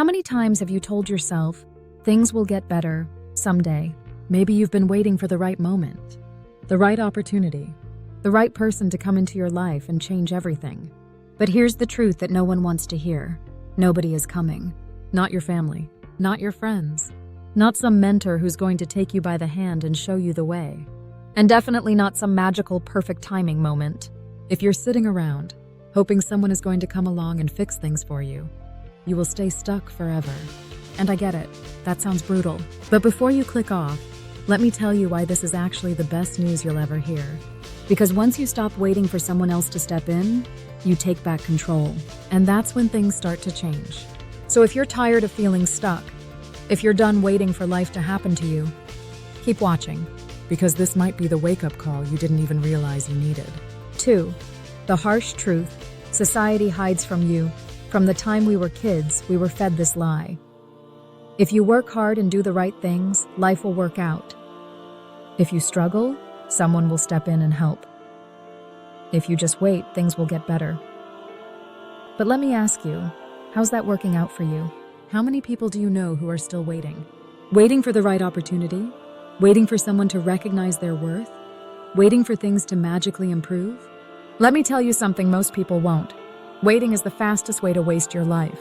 How many times have you told yourself, things will get better someday? Maybe you've been waiting for the right moment, the right opportunity, the right person to come into your life and change everything. But here's the truth that no one wants to hear. Nobody is coming. Not your family, not your friends, not some mentor who's going to take you by the hand and show you the way. And definitely not some magical, perfect timing moment. If you're sitting around, hoping someone is going to come along and fix things for you, you will stay stuck forever. And I get it, that sounds brutal. But before you click off, let me tell you why this is actually the best news you'll ever hear. Because once you stop waiting for someone else to step in, you take back control. And that's when things start to change. So if you're tired of feeling stuck, if you're done waiting for life to happen to you, keep watching, because this might be the wake-up call you didn't even realize you needed. 2. The harsh truth society hides from you. From the time we were kids, we were fed this lie. If you work hard and do the right things, life will work out. If you struggle, someone will step in and help. If you just wait, things will get better. But let me ask you, how's that working out for you? How many people do you know who are still waiting? Waiting for the right opportunity? Waiting for someone to recognize their worth? Waiting for things to magically improve? Let me tell you something most people won't. Waiting is the fastest way to waste your life.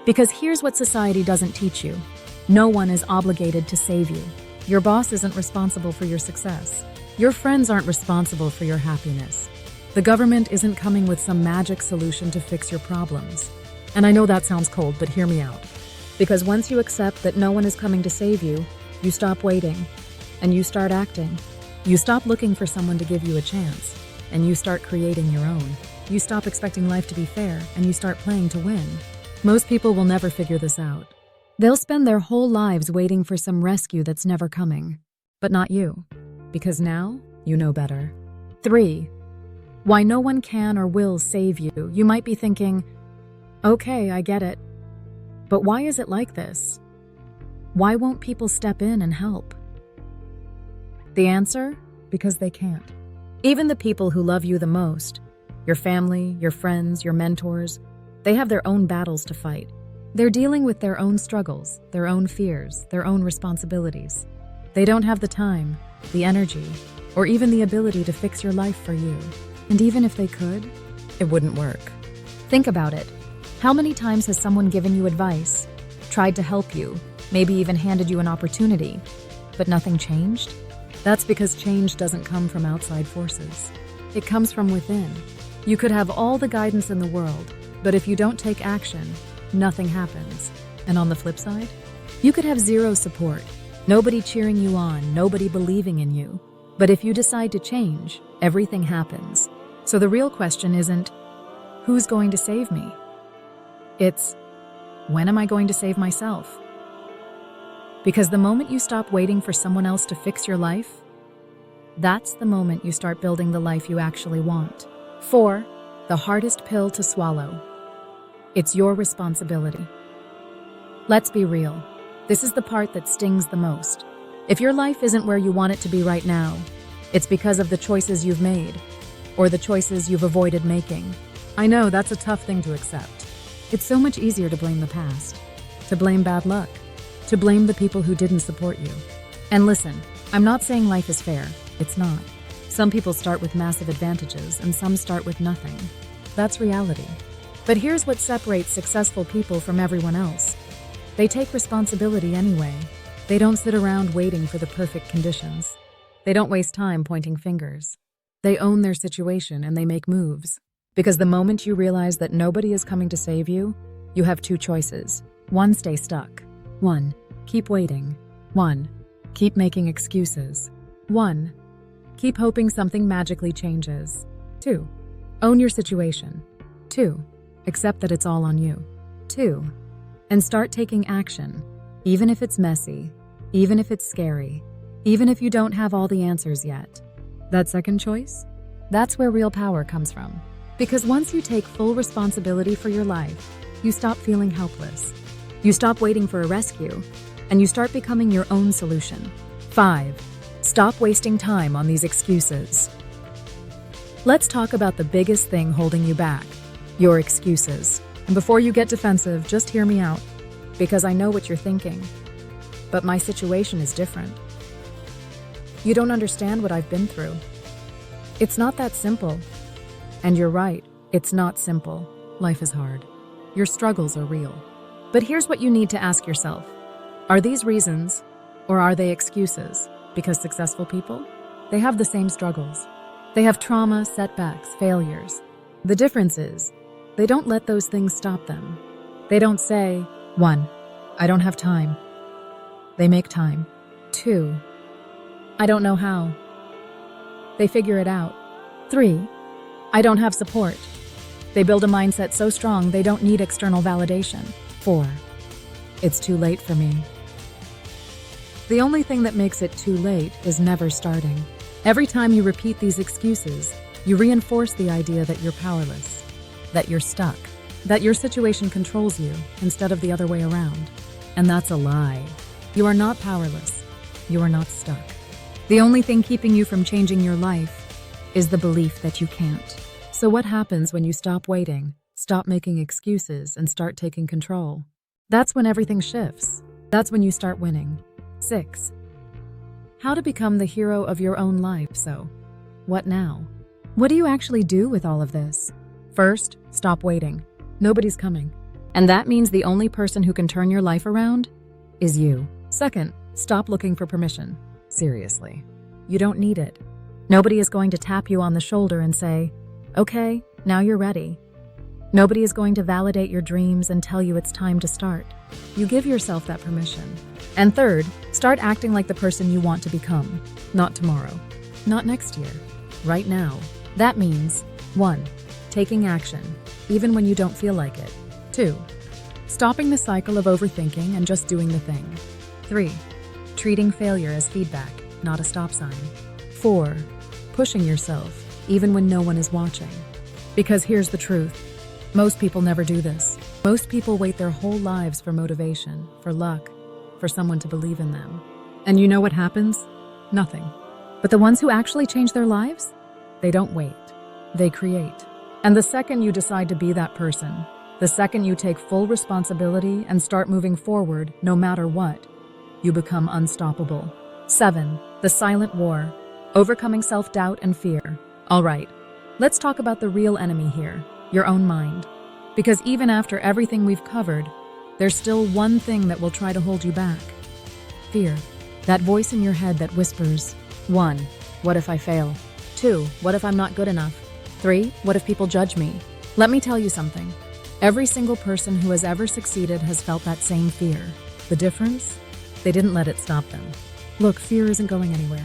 Because here's what society doesn't teach you. No one is obligated to save you. Your boss isn't responsible for your success. Your friends aren't responsible for your happiness. The government isn't coming with some magic solution to fix your problems. And I know that sounds cold, but hear me out. Because once you accept that no one is coming to save you, you stop waiting, and you start acting. You stop looking for someone to give you a chance, and you start creating your own. You stop expecting life to be fair, and you start playing to win. Most people will never figure this out. They'll spend their whole lives waiting for some rescue that's never coming. But not you, because now you know better. 3. Why no one can or will save you. You might be thinking, okay, I get it. But why is it like this? Why won't people step in and help? The answer? Because they can't. Even the people who love you the most, your family, your friends, your mentors, they have their own battles to fight. They're dealing with their own struggles, their own fears, their own responsibilities. They don't have the time, the energy, or even the ability to fix your life for you. And even if they could, it wouldn't work. Think about it. How many times has someone given you advice, tried to help you, maybe even handed you an opportunity, but nothing changed? That's because change doesn't come from outside forces. It comes from within. You could have all the guidance in the world, but if you don't take action, nothing happens. And on the flip side, you could have zero support, nobody cheering you on, nobody believing in you. But if you decide to change, everything happens. So the real question isn't, who's going to save me? It's, when am I going to save myself? Because the moment you stop waiting for someone else to fix your life, that's the moment you start building the life you actually want. 4. The hardest pill to swallow. It's your responsibility. Let's be real. This is the part that stings the most. If your life isn't where you want it to be right now, it's because of the choices you've made, or the choices you've avoided making. I know that's a tough thing to accept. It's so much easier to blame the past, to blame bad luck, to blame the people who didn't support you. And listen, I'm not saying life is fair. It's not. Some people start with massive advantages, and some start with nothing. That's reality. But here's what separates successful people from everyone else. They take responsibility anyway. They don't sit around waiting for the perfect conditions. They don't waste time pointing fingers. They own their situation and they make moves. Because the moment you realize that nobody is coming to save you, you have 2 choices. 1, stay stuck. 1, keep waiting. 1, keep making excuses. 1, keep hoping something magically changes. 2, own your situation. 2, accept that it's all on you. 2, and start taking action. Even if it's messy, even if it's scary, even if you don't have all the answers yet. That second choice? That's where real power comes from. Because once you take full responsibility for your life, you stop feeling helpless. You stop waiting for a rescue, and you start becoming your own solution. 5. Stop wasting time on these excuses. Let's talk about the biggest thing holding you back, your excuses. And before you get defensive, just hear me out. because I know what you're thinking. But my situation is different. You don't understand what I've been through. It's not that simple. And you're right, it's not simple. Life is hard. Your struggles are real. But here's what you need to ask yourself. Are these reasons, or are they excuses? Because successful people, they have the same struggles. They have trauma, setbacks, failures. The difference is, they don't let those things stop them. They don't say, 1, I don't have time. They make time. 2, I don't know how. They figure it out. 3, I don't have support. They build a mindset so strong they don't need external validation. 4, it's too late for me. The only thing that makes it too late is never starting. Every time you repeat these excuses, you reinforce the idea that you're powerless, that you're stuck, that your situation controls you instead of the other way around. And that's a lie. You are not powerless. You are not stuck. The only thing keeping you from changing your life is the belief that you can't. So what happens when you stop waiting, stop making excuses, and start taking control? That's when everything shifts. That's when you start winning. 6. How to become the hero of your own life. So, what now? What do you actually do with all of this? First, stop waiting. Nobody's coming. And that means the only person who can turn your life around is you. Second, stop looking for permission. Seriously. You don't need it. Nobody is going to tap you on the shoulder and say, okay, now you're ready. Nobody is going to validate your dreams and tell you it's time to start. You give yourself that permission. And third, start acting like the person you want to become. Not tomorrow. Not next year. Right now. That means 1. Taking action, even when you don't feel like it. 2. Stopping the cycle of overthinking and just doing the thing. 3. Treating failure as feedback, not a stop sign. 4. Pushing yourself, even when no one is watching. Because here's the truth. Most people never do this. Most people wait their whole lives for motivation, for luck, for someone to believe in them. And you know what happens? Nothing. But the ones who actually change their lives? They don't wait. They create. And the second you decide to be that person, the second you take full responsibility and start moving forward, no matter what, you become unstoppable. 7. The silent war. Overcoming self-doubt and fear. All right, let's talk about the real enemy here, your own mind. Because even after everything we've covered, there's still one thing that will try to hold you back. Fear. That voice in your head that whispers, 1. What if I fail? 2. What if I'm not good enough? 3. What if people judge me? Let me tell you something. Every single person who has ever succeeded has felt that same fear. The difference? They didn't let it stop them. Look, fear isn't going anywhere.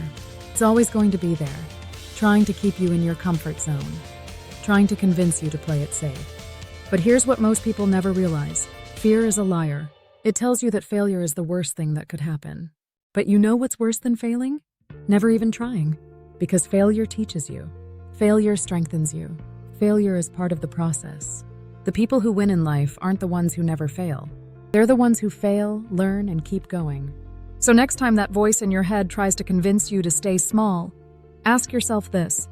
It's always going to be there, trying to keep you in your comfort zone, trying to convince you to play it safe. But here's what most people never realize. Fear is a liar. It tells you that failure is the worst thing that could happen. But you know what's worse than failing? Never even trying. Because failure teaches you. Failure strengthens you. Failure is part of the process. The people who win in life aren't the ones who never fail. They're the ones who fail, learn, and keep going. So next time that voice in your head tries to convince you to stay small, ask yourself this.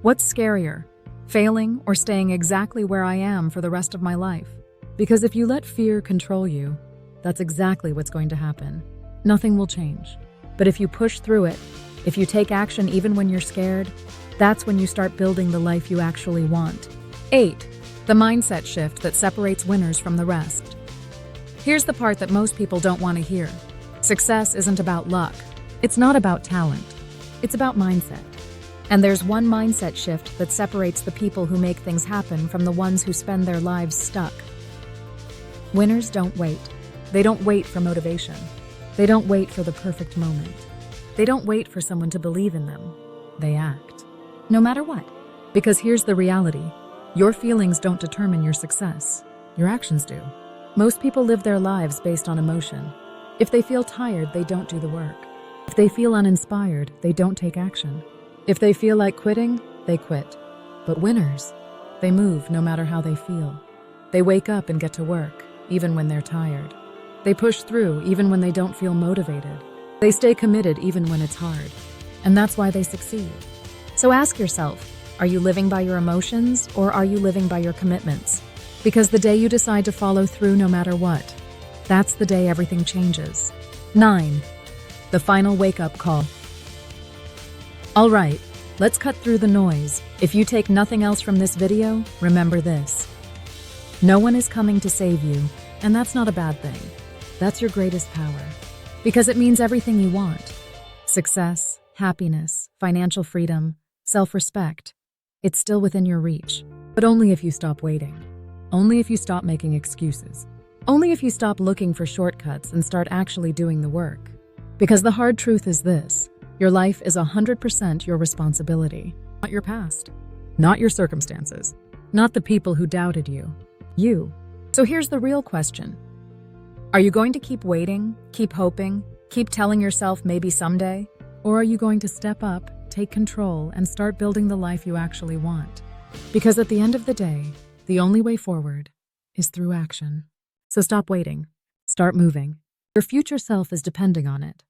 What's scarier, failing or staying exactly where I am for the rest of my life? Because if you let fear control you, that's exactly what's going to happen. Nothing will change. But if you push through it, if you take action even when you're scared, that's when you start building the life you actually want. 8. The mindset shift that separates winners from the rest. Here's the part that most people don't want to hear. Success isn't about luck. It's not about talent. It's about mindset. And there's one mindset shift that separates the people who make things happen from the ones who spend their lives stuck. Winners don't wait. They don't wait for motivation. They don't wait for the perfect moment. They don't wait for someone to believe in them. They act. No matter what. Because here's the reality. Your feelings don't determine your success. Your actions do. Most people live their lives based on emotion. If they feel tired, they don't do the work. If they feel uninspired, they don't take action. If they feel like quitting, they quit. But winners, they move no matter how they feel. They wake up and get to work, even when they're tired. They push through even when they don't feel motivated. They stay committed even when it's hard. And that's why they succeed. So ask yourself, are you living by your emotions or are you living by your commitments? Because the day you decide to follow through no matter what, That's the day everything changes. 9. The final wake-up call. All right, let's cut through the noise. If you take nothing else from this video, remember this. No one is coming to save you, and that's not a bad thing. That's your greatest power. Because it means everything you want. Success, happiness, financial freedom, self-respect. It's still within your reach. But only if you stop waiting. Only if you stop making excuses. Only if you stop looking for shortcuts and start actually doing the work. Because the hard truth is this: your life is 100% your responsibility, not your past, not your circumstances, not the people who doubted you. You. So here's the real question. Are you going to keep waiting, keep hoping, keep telling yourself maybe someday? Or are you going to step up, take control, and start building the life you actually want? Because at the end of the day, the only way forward is through action. So stop waiting. Start moving. Your future self is depending on it.